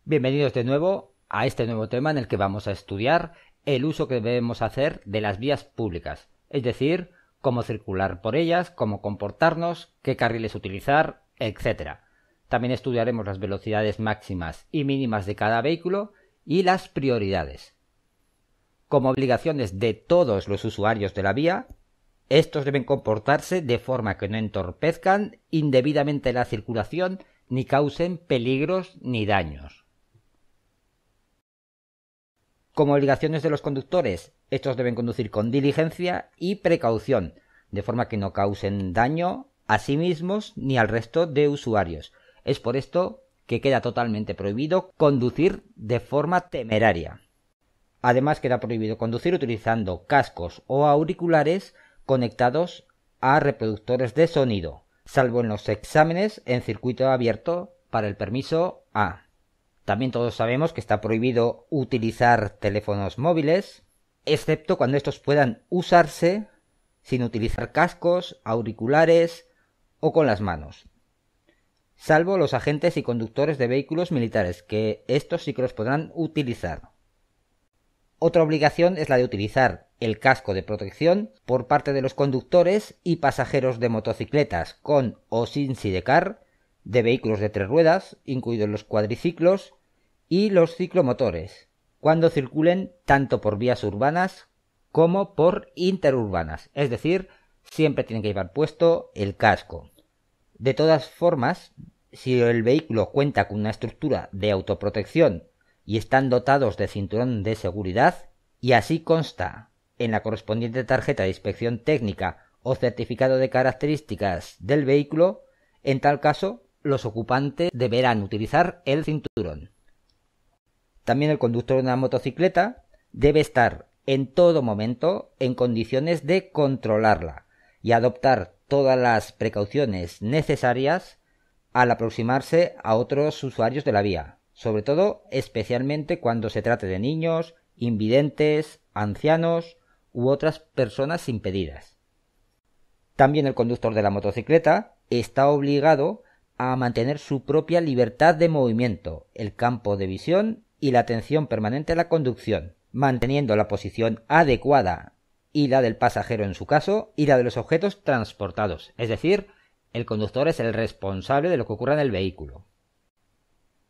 Bienvenidos de nuevo a este nuevo tema en el que vamos a estudiar el uso que debemos hacer de las vías públicas, es decir, cómo circular por ellas, cómo comportarnos, qué carriles utilizar, etc. También estudiaremos las velocidades máximas y mínimas de cada vehículo y las prioridades. Como obligaciones de todos los usuarios de la vía, estos deben comportarse de forma que no entorpezcan indebidamente la circulación ni causen peligros ni daños. Como obligaciones de los conductores, estos deben conducir con diligencia y precaución, de forma que no causen daño a sí mismos ni al resto de usuarios. Es por esto que queda totalmente prohibido conducir de forma temeraria. Además, queda prohibido conducir utilizando cascos o auriculares conectados a reproductores de sonido, salvo en los exámenes en circuito abierto para el permiso A. También todos sabemos que está prohibido utilizar teléfonos móviles, excepto cuando estos puedan usarse sin utilizar cascos, auriculares o con las manos, salvo los agentes y conductores de vehículos militares, que estos sí que los podrán utilizar. Otra obligación es la de utilizar el casco de protección por parte de los conductores y pasajeros de motocicletas con o sin sidecar, de vehículos de 3 ruedas, incluidos los cuadriciclos, y los ciclomotores, cuando circulen tanto por vías urbanas como por interurbanas, es decir, siempre tienen que llevar puesto el casco. De todas formas, si el vehículo cuenta con una estructura de autoprotección y están dotados de cinturón de seguridad, y así consta en la correspondiente tarjeta de inspección técnica o certificado de características del vehículo, en tal caso los ocupantes deberán utilizar el cinturón. También el conductor de una motocicleta debe estar en todo momento en condiciones de controlarla y adoptar todas las precauciones necesarias al aproximarse a otros usuarios de la vía, sobre todo especialmente cuando se trate de niños, invidentes, ancianos u otras personas impedidas. También el conductor de la motocicleta está obligado a mantener su propia libertad de movimiento, el campo de visión y la atención permanente a la conducción, manteniendo la posición adecuada y la del pasajero en su caso y la de los objetos transportados, es decir, el conductor es el responsable de lo que ocurra en el vehículo.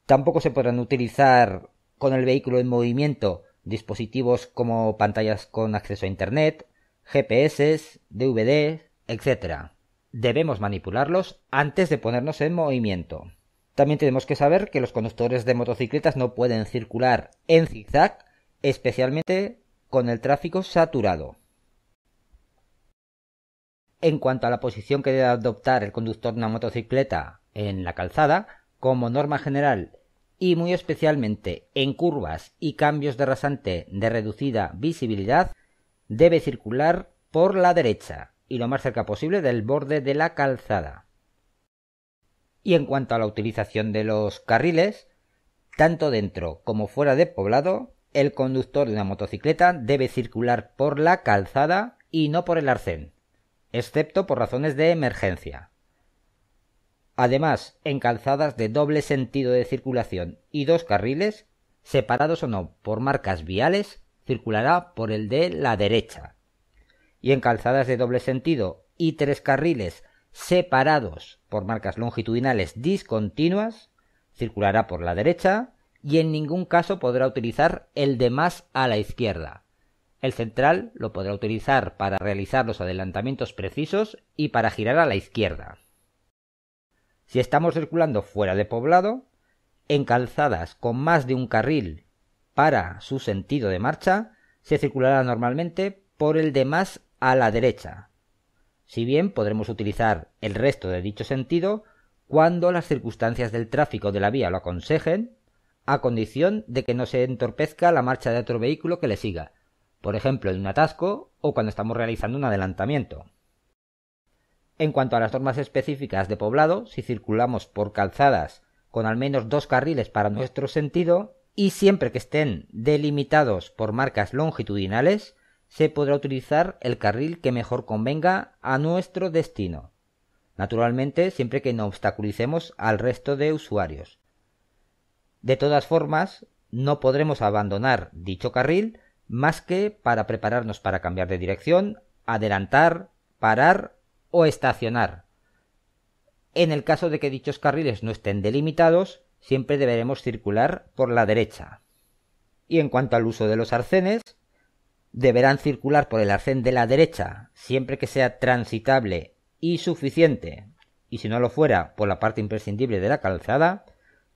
Tampoco se podrán utilizar con el vehículo en movimiento dispositivos como pantallas con acceso a internet, GPS, DVD, etc. Debemos manipularlos antes de ponernos en movimiento. También tenemos que saber que los conductores de motocicletas no pueden circular en zigzag, especialmente con el tráfico saturado. En cuanto a la posición que debe adoptar el conductor de una motocicleta en la calzada, como norma general y muy especialmente en curvas y cambios de rasante de reducida visibilidad, debe circular por la derecha y lo más cerca posible del borde de la calzada. Y en cuanto a la utilización de los carriles, tanto dentro como fuera de poblado, el conductor de una motocicleta debe circular por la calzada y no por el arcén, excepto por razones de emergencia. Además, en calzadas de doble sentido de circulación y 2 carriles, separados o no por marcas viales, circulará por el de la derecha. Y en calzadas de doble sentido y 3 carriles separados por marcas longitudinales discontinuas, circulará por la derecha y en ningún caso podrá utilizar el de más a la izquierda. El central lo podrá utilizar para realizar los adelantamientos precisos y para girar a la izquierda. Si estamos circulando fuera de poblado, en calzadas con más de un carril para su sentido de marcha, se circulará normalmente por el de más a la derecha, si bien podremos utilizar el resto de dicho sentido cuando las circunstancias del tráfico de la vía lo aconsejen, a condición de que no se entorpezca la marcha de otro vehículo que le siga, por ejemplo en un atasco o cuando estamos realizando un adelantamiento. En cuanto a las normas específicas de poblado, si circulamos por calzadas con al menos 2 carriles para nuestro sentido y siempre que estén delimitados por marcas longitudinales, se podrá utilizar el carril que mejor convenga a nuestro destino. Naturalmente, siempre que no obstaculicemos al resto de usuarios. De todas formas, no podremos abandonar dicho carril más que para prepararnos para cambiar de dirección, adelantar, parar o estacionar. En el caso de que dichos carriles no estén delimitados, siempre deberemos circular por la derecha. Y en cuanto al uso de los arcenes, deberán circular por el arcén de la derecha siempre que sea transitable y suficiente, y si no lo fuera, por la parte imprescindible de la calzada,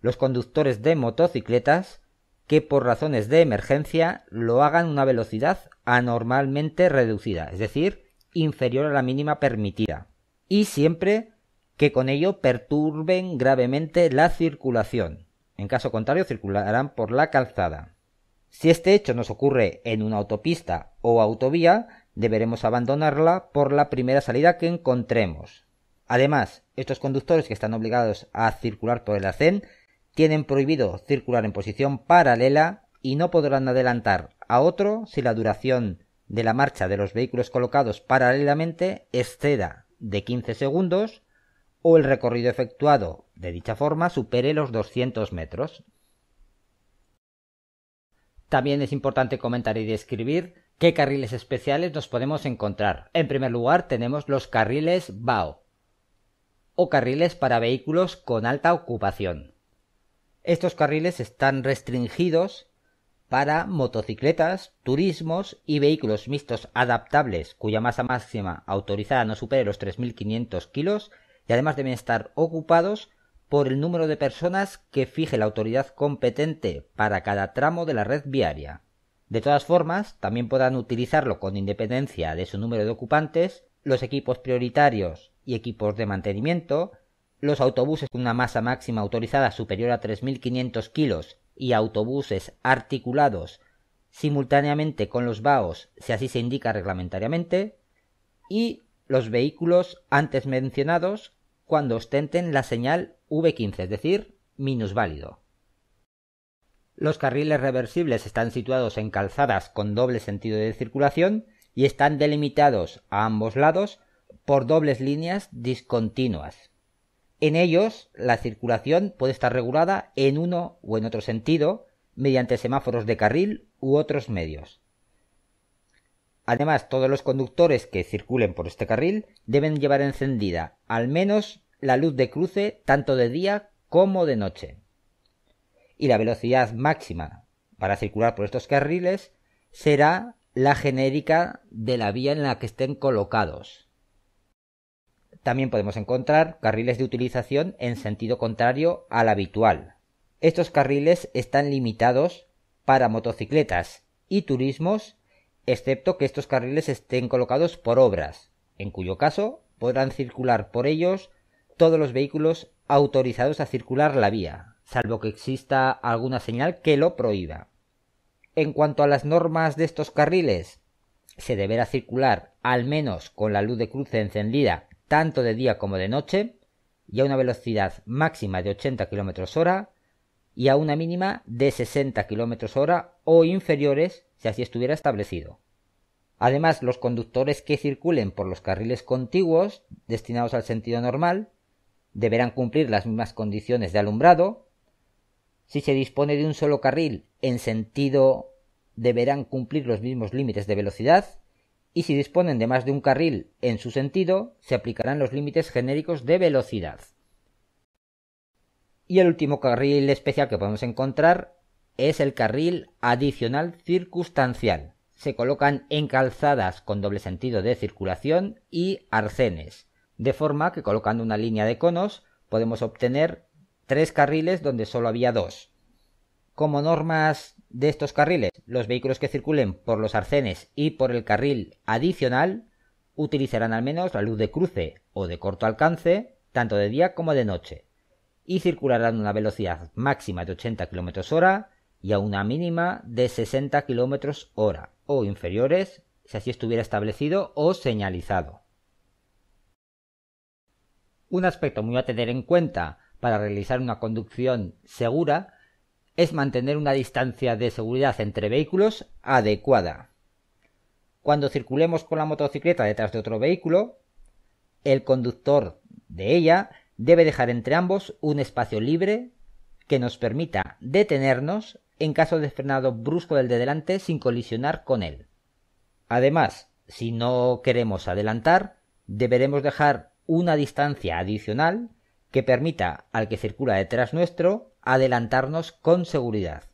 los conductores de motocicletas que por razones de emergencia lo hagan a una velocidad anormalmente reducida, es decir, inferior a la mínima permitida, y siempre que con ello perturben gravemente la circulación. En caso contrario, circularán por la calzada. Si este hecho nos ocurre en una autopista o autovía, deberemos abandonarla por la primera salida que encontremos. Además, estos conductores que están obligados a circular por el arcén tienen prohibido circular en posición paralela y no podrán adelantar a otro si la duración de la marcha de los vehículos colocados paralelamente exceda de 15 segundos o el recorrido efectuado de dicha forma supere los 200 metros. También es importante comentar y describir qué carriles especiales nos podemos encontrar. En primer lugar tenemos los carriles BAO o carriles para vehículos con alta ocupación. Estos carriles están restringidos para motocicletas, turismos y vehículos mixtos adaptables cuya masa máxima autorizada no supere los 3.500 kilos y además deben estar ocupados por el número de personas que fije la autoridad competente para cada tramo de la red viaria. De todas formas, también podrán utilizarlo con independencia de su número de ocupantes los equipos prioritarios y equipos de mantenimiento, los autobuses con una masa máxima autorizada superior a 3.500 kilos y autobuses articulados simultáneamente con los BAOs si así se indica reglamentariamente, y los vehículos antes mencionados cuando ostenten la señal V15, es decir, minusválido. Los carriles reversibles están situados en calzadas con doble sentido de circulación y están delimitados a ambos lados por dobles líneas discontinuas. En ellos, la circulación puede estar regulada en uno o en otro sentido mediante semáforos de carril u otros medios. Además, todos los conductores que circulen por este carril deben llevar encendida al menos la luz de cruce tanto de día como de noche. Y la velocidad máxima para circular por estos carriles será la genérica de la vía en la que estén colocados. También podemos encontrar carriles de utilización en sentido contrario al habitual. Estos carriles están limitados para motocicletas y turismos, excepto que estos carriles estén colocados por obras, en cuyo caso podrán circular por ellos todos los vehículos autorizados a circular la vía, salvo que exista alguna señal que lo prohíba. En cuanto a las normas de estos carriles, se deberá circular al menos con la luz de cruce encendida tanto de día como de noche, y a una velocidad máxima de 80 km/h y a una mínima de 60 km/h o inferiores si así estuviera establecido. Además, los conductores que circulen por los carriles contiguos destinados al sentido normal deberán cumplir las mismas condiciones de alumbrado. Si se dispone de un solo carril en sentido, deberán cumplir los mismos límites de velocidad, y si disponen de más de un carril en su sentido, se aplicarán los límites genéricos de velocidad. Y el último carril especial que podemos encontrar es el carril adicional circunstancial. Se colocan en calzadas con doble sentido de circulación y arcenes, de forma que colocando una línea de conos podemos obtener 3 carriles donde solo había 2. Como normas de estos carriles, los vehículos que circulen por los arcenes y por el carril adicional utilizarán al menos la luz de cruce o de corto alcance, tanto de día como de noche, y circularán a una velocidad máxima de 80 km/h y a una mínima de 60 km/h o inferiores si así estuviera establecido o señalizado. Un aspecto muy a tener en cuenta para realizar una conducción segura es mantener una distancia de seguridad entre vehículos adecuada. Cuando circulemos con la motocicleta detrás de otro vehículo, el conductor de ella debe dejar entre ambos un espacio libre que nos permita detenernos en caso de frenado brusco del de delante sin colisionar con él. Además, si no queremos adelantar, deberemos dejar una distancia adicional que permita al que circula detrás nuestro adelantarnos con seguridad.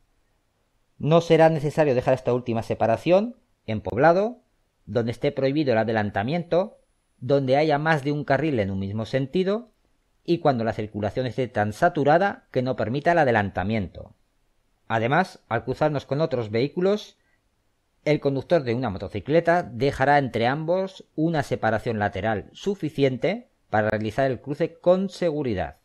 No será necesario dejar esta última separación en poblado, donde esté prohibido el adelantamiento, donde haya más de un carril en un mismo sentido y cuando la circulación esté tan saturada que no permita el adelantamiento. Además, al cruzarnos con otros vehículos, el conductor de una motocicleta dejará entre ambos una separación lateral suficiente para realizar el cruce con seguridad.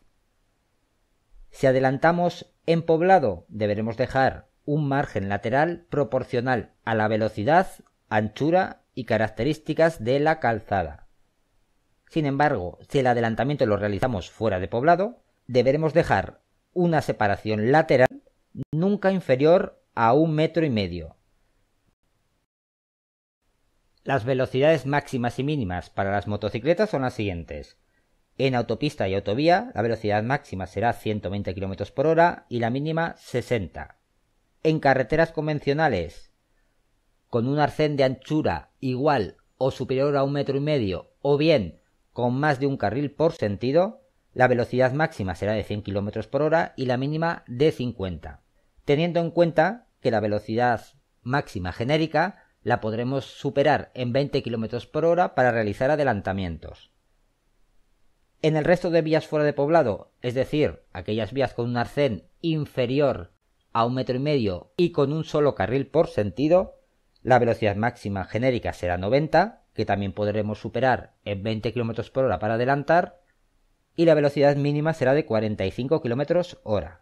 Si adelantamos en poblado, deberemos dejar un margen lateral proporcional a la velocidad, anchura y características de la calzada. Sin embargo, si el adelantamiento lo realizamos fuera de poblado, deberemos dejar una separación lateral nunca inferior a 1,5 metros. Las velocidades máximas y mínimas para las motocicletas son las siguientes. En autopista y autovía, la velocidad máxima será 120 km por hora y la mínima 60. En carreteras convencionales, con un arcén de anchura igual o superior a 1,5 metros o bien con más de un carril por sentido, la velocidad máxima será de 100 km por hora y la mínima de 50, teniendo en cuenta que la velocidad máxima genérica la podremos superar en 20 km por hora para realizar adelantamientos. En el resto de vías fuera de poblado, es decir, aquellas vías con un arcén inferior a 1,5 metros y con un solo carril por sentido, la velocidad máxima genérica será 90, que también podremos superar en 20 km por hora para adelantar, y la velocidad mínima será de 45 km hora.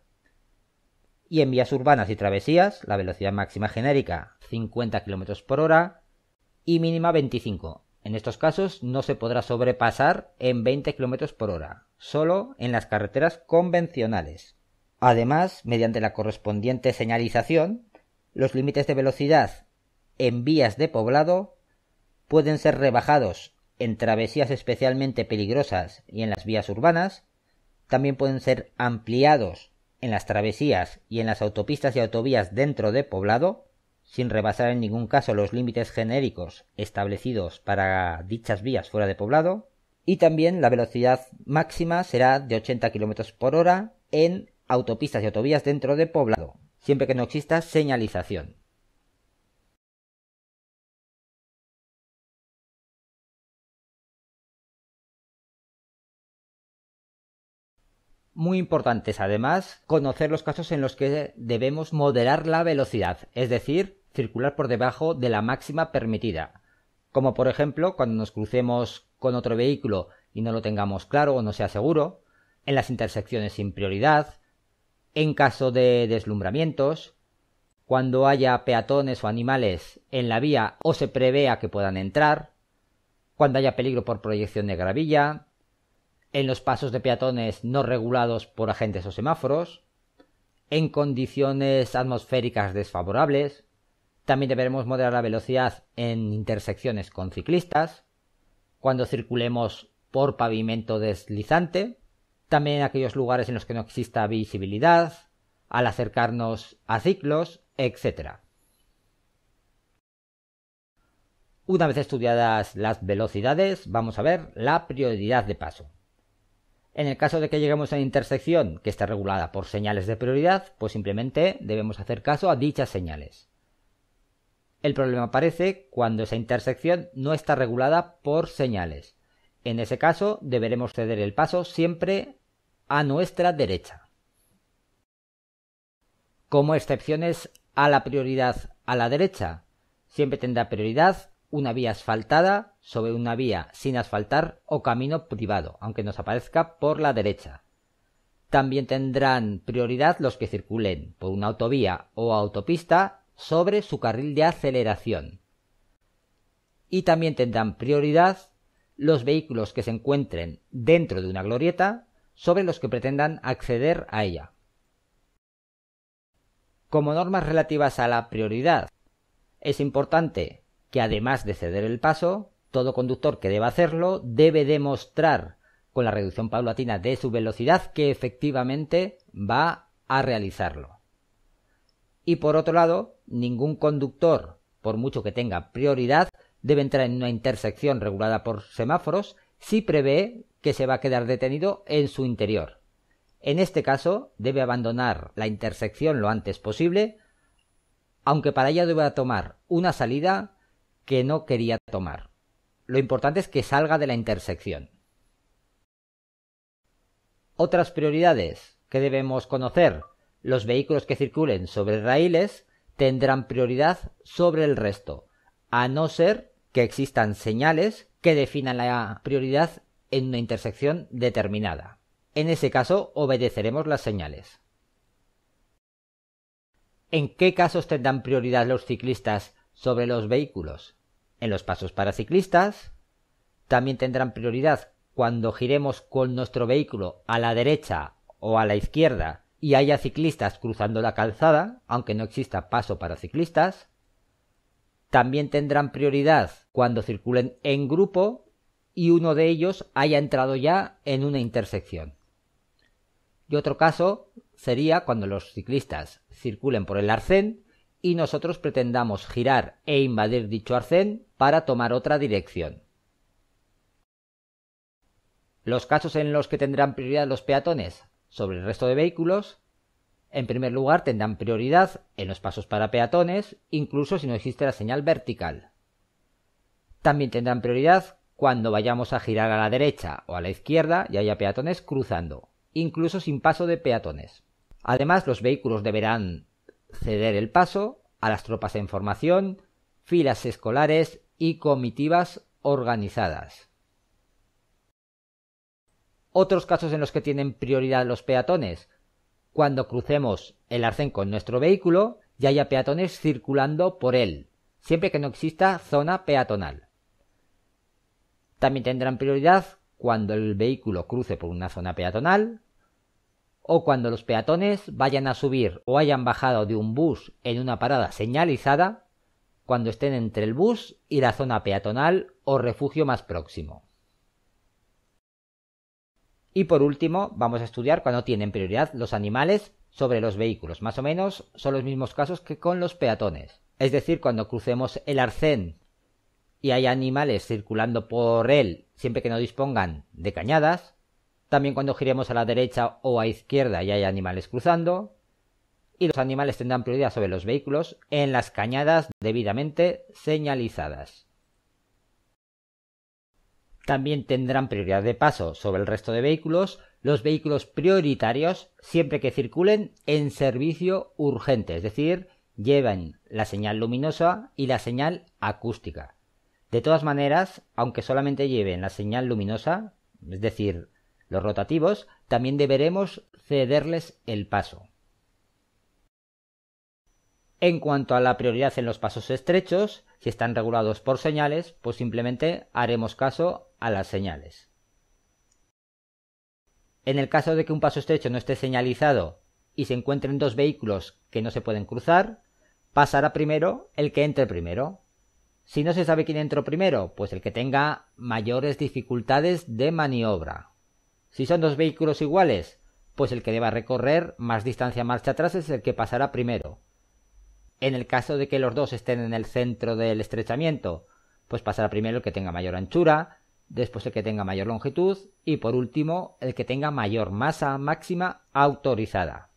Y en vías urbanas y travesías, la velocidad máxima genérica 50 km por hora y mínima 25. En estos casos no se podrá sobrepasar en 20 km por hora, solo en las carreteras convencionales. Además, mediante la correspondiente señalización, los límites de velocidad en vías de poblado pueden ser rebajados en travesías especialmente peligrosas y en las vías urbanas, también pueden ser ampliados en las travesías y en las autopistas y autovías dentro de poblado, sin rebasar en ningún caso los límites genéricos establecidos para dichas vías fuera de poblado, y también la velocidad máxima será de 80 km por hora en autopistas y autovías dentro de poblado, siempre que no exista señalización. Muy importante es además conocer los casos en los que debemos moderar la velocidad, es decir, circular por debajo de la máxima permitida, como por ejemplo cuando nos crucemos con otro vehículo y no lo tengamos claro o no sea seguro, en las intersecciones sin prioridad, en caso de deslumbramientos, cuando haya peatones o animales en la vía o se prevea que puedan entrar, cuando haya peligro por proyección de gravilla, en los pasos de peatones no regulados por agentes o semáforos, en condiciones atmosféricas desfavorables. También deberemos moderar la velocidad en intersecciones con ciclistas, cuando circulemos por pavimento deslizante, también en aquellos lugares en los que no exista visibilidad, al acercarnos a ciclos, etc. Una vez estudiadas las velocidades, vamos a ver la prioridad de paso. En el caso de que lleguemos a una intersección que está regulada por señales de prioridad, pues simplemente debemos hacer caso a dichas señales. El problema aparece cuando esa intersección no está regulada por señales. En ese caso deberemos ceder el paso siempre a nuestra derecha. Como excepciones a la prioridad a la derecha, siempre tendrá prioridad una vía asfaltada sobre una vía sin asfaltar o camino privado, aunque nos aparezca por la derecha. También tendrán prioridad los que circulen por una autovía o autopista sobre su carril de aceleración. Y también tendrán prioridad los vehículos que se encuentren dentro de una glorieta sobre los que pretendan acceder a ella. Como normas relativas a la prioridad, es importante que además de ceder el paso, todo conductor que deba hacerlo debe demostrar con la reducción paulatina de su velocidad que efectivamente va a realizarlo. Y por otro lado, ningún conductor, por mucho que tenga prioridad, debe entrar en una intersección regulada por semáforos si prevé que se va a quedar detenido en su interior. En este caso, debe abandonar la intersección lo antes posible, aunque para ello deba tomar una salida que no quería tomar. Lo importante es que salga de la intersección. Otras prioridades que debemos conocer: los vehículos que circulen sobre raíles tendrán prioridad sobre el resto, a no ser que existan señales que definan la prioridad en una intersección determinada. En ese caso, obedeceremos las señales. ¿En qué casos tendrán prioridad los ciclistas sobre los vehículos? En los pasos para ciclistas. También tendrán prioridad cuando giremos con nuestro vehículo a la derecha o a la izquierda y haya ciclistas cruzando la calzada, aunque no exista paso para ciclistas. También tendrán prioridad cuando circulen en grupo y uno de ellos haya entrado ya en una intersección. Y otro caso sería cuando los ciclistas circulen por el arcén y nosotros pretendamos girar e invadir dicho arcén para tomar otra dirección. Los casos en los que tendrán prioridad los peatones sobre el resto de vehículos: en primer lugar, tendrán prioridad en los pasos para peatones, incluso si no existe la señal vertical. También tendrán prioridad cuando vayamos a girar a la derecha o a la izquierda y haya peatones cruzando, incluso sin paso de peatones. Además, los vehículos deberán ceder el paso a las tropas en formación, filas escolares y comitivas organizadas. Otros casos en los que tienen prioridad los peatones: cuando crucemos el arcén con nuestro vehículo y haya peatones circulando por él, siempre que no exista zona peatonal. También tendrán prioridad cuando el vehículo cruce por una zona peatonal, o cuando los peatones vayan a subir o hayan bajado de un bus en una parada señalizada, cuando estén entre el bus y la zona peatonal o refugio más próximo. Y por último, vamos a estudiar cuando tienen prioridad los animales sobre los vehículos. Más o menos son los mismos casos que con los peatones. Es decir, cuando crucemos el arcén y hay animales circulando por él siempre que no dispongan de cañadas. También cuando giremos a la derecha o a izquierda y hay animales cruzando. Y los animales tendrán prioridad sobre los vehículos en las cañadas debidamente señalizadas. También tendrán prioridad de paso sobre el resto de vehículos los vehículos prioritarios siempre que circulen en servicio urgente, es decir, lleven la señal luminosa y la señal acústica. De todas maneras, aunque solamente lleven la señal luminosa, es decir, los rotativos, también deberemos cederles el paso. En cuanto a la prioridad en los pasos estrechos, si están regulados por señales, pues simplemente haremos caso a las señales. En el caso de que un paso estrecho no esté señalizado y se encuentren dos vehículos que no se pueden cruzar, pasará primero el que entre primero. Si no se sabe quién entró primero, pues el que tenga mayores dificultades de maniobra. Si son dos vehículos iguales, pues el que deba recorrer más distancia marcha atrás es el que pasará primero. En el caso de que los dos estén en el centro del estrechamiento, pues pasará primero el que tenga mayor anchura, después el que tenga mayor longitud y por último el que tenga mayor masa máxima autorizada.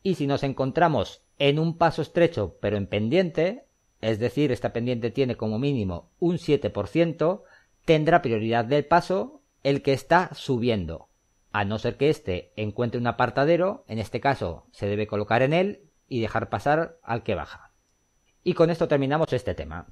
Y si nos encontramos en un paso estrecho pero en pendiente, es decir, esta pendiente tiene como mínimo un 7%, tendrá prioridad del paso el que está subiendo, a no ser que éste encuentre un apartadero. En este caso se debe colocar en él y dejar pasar al que baja. Y con esto terminamos este tema.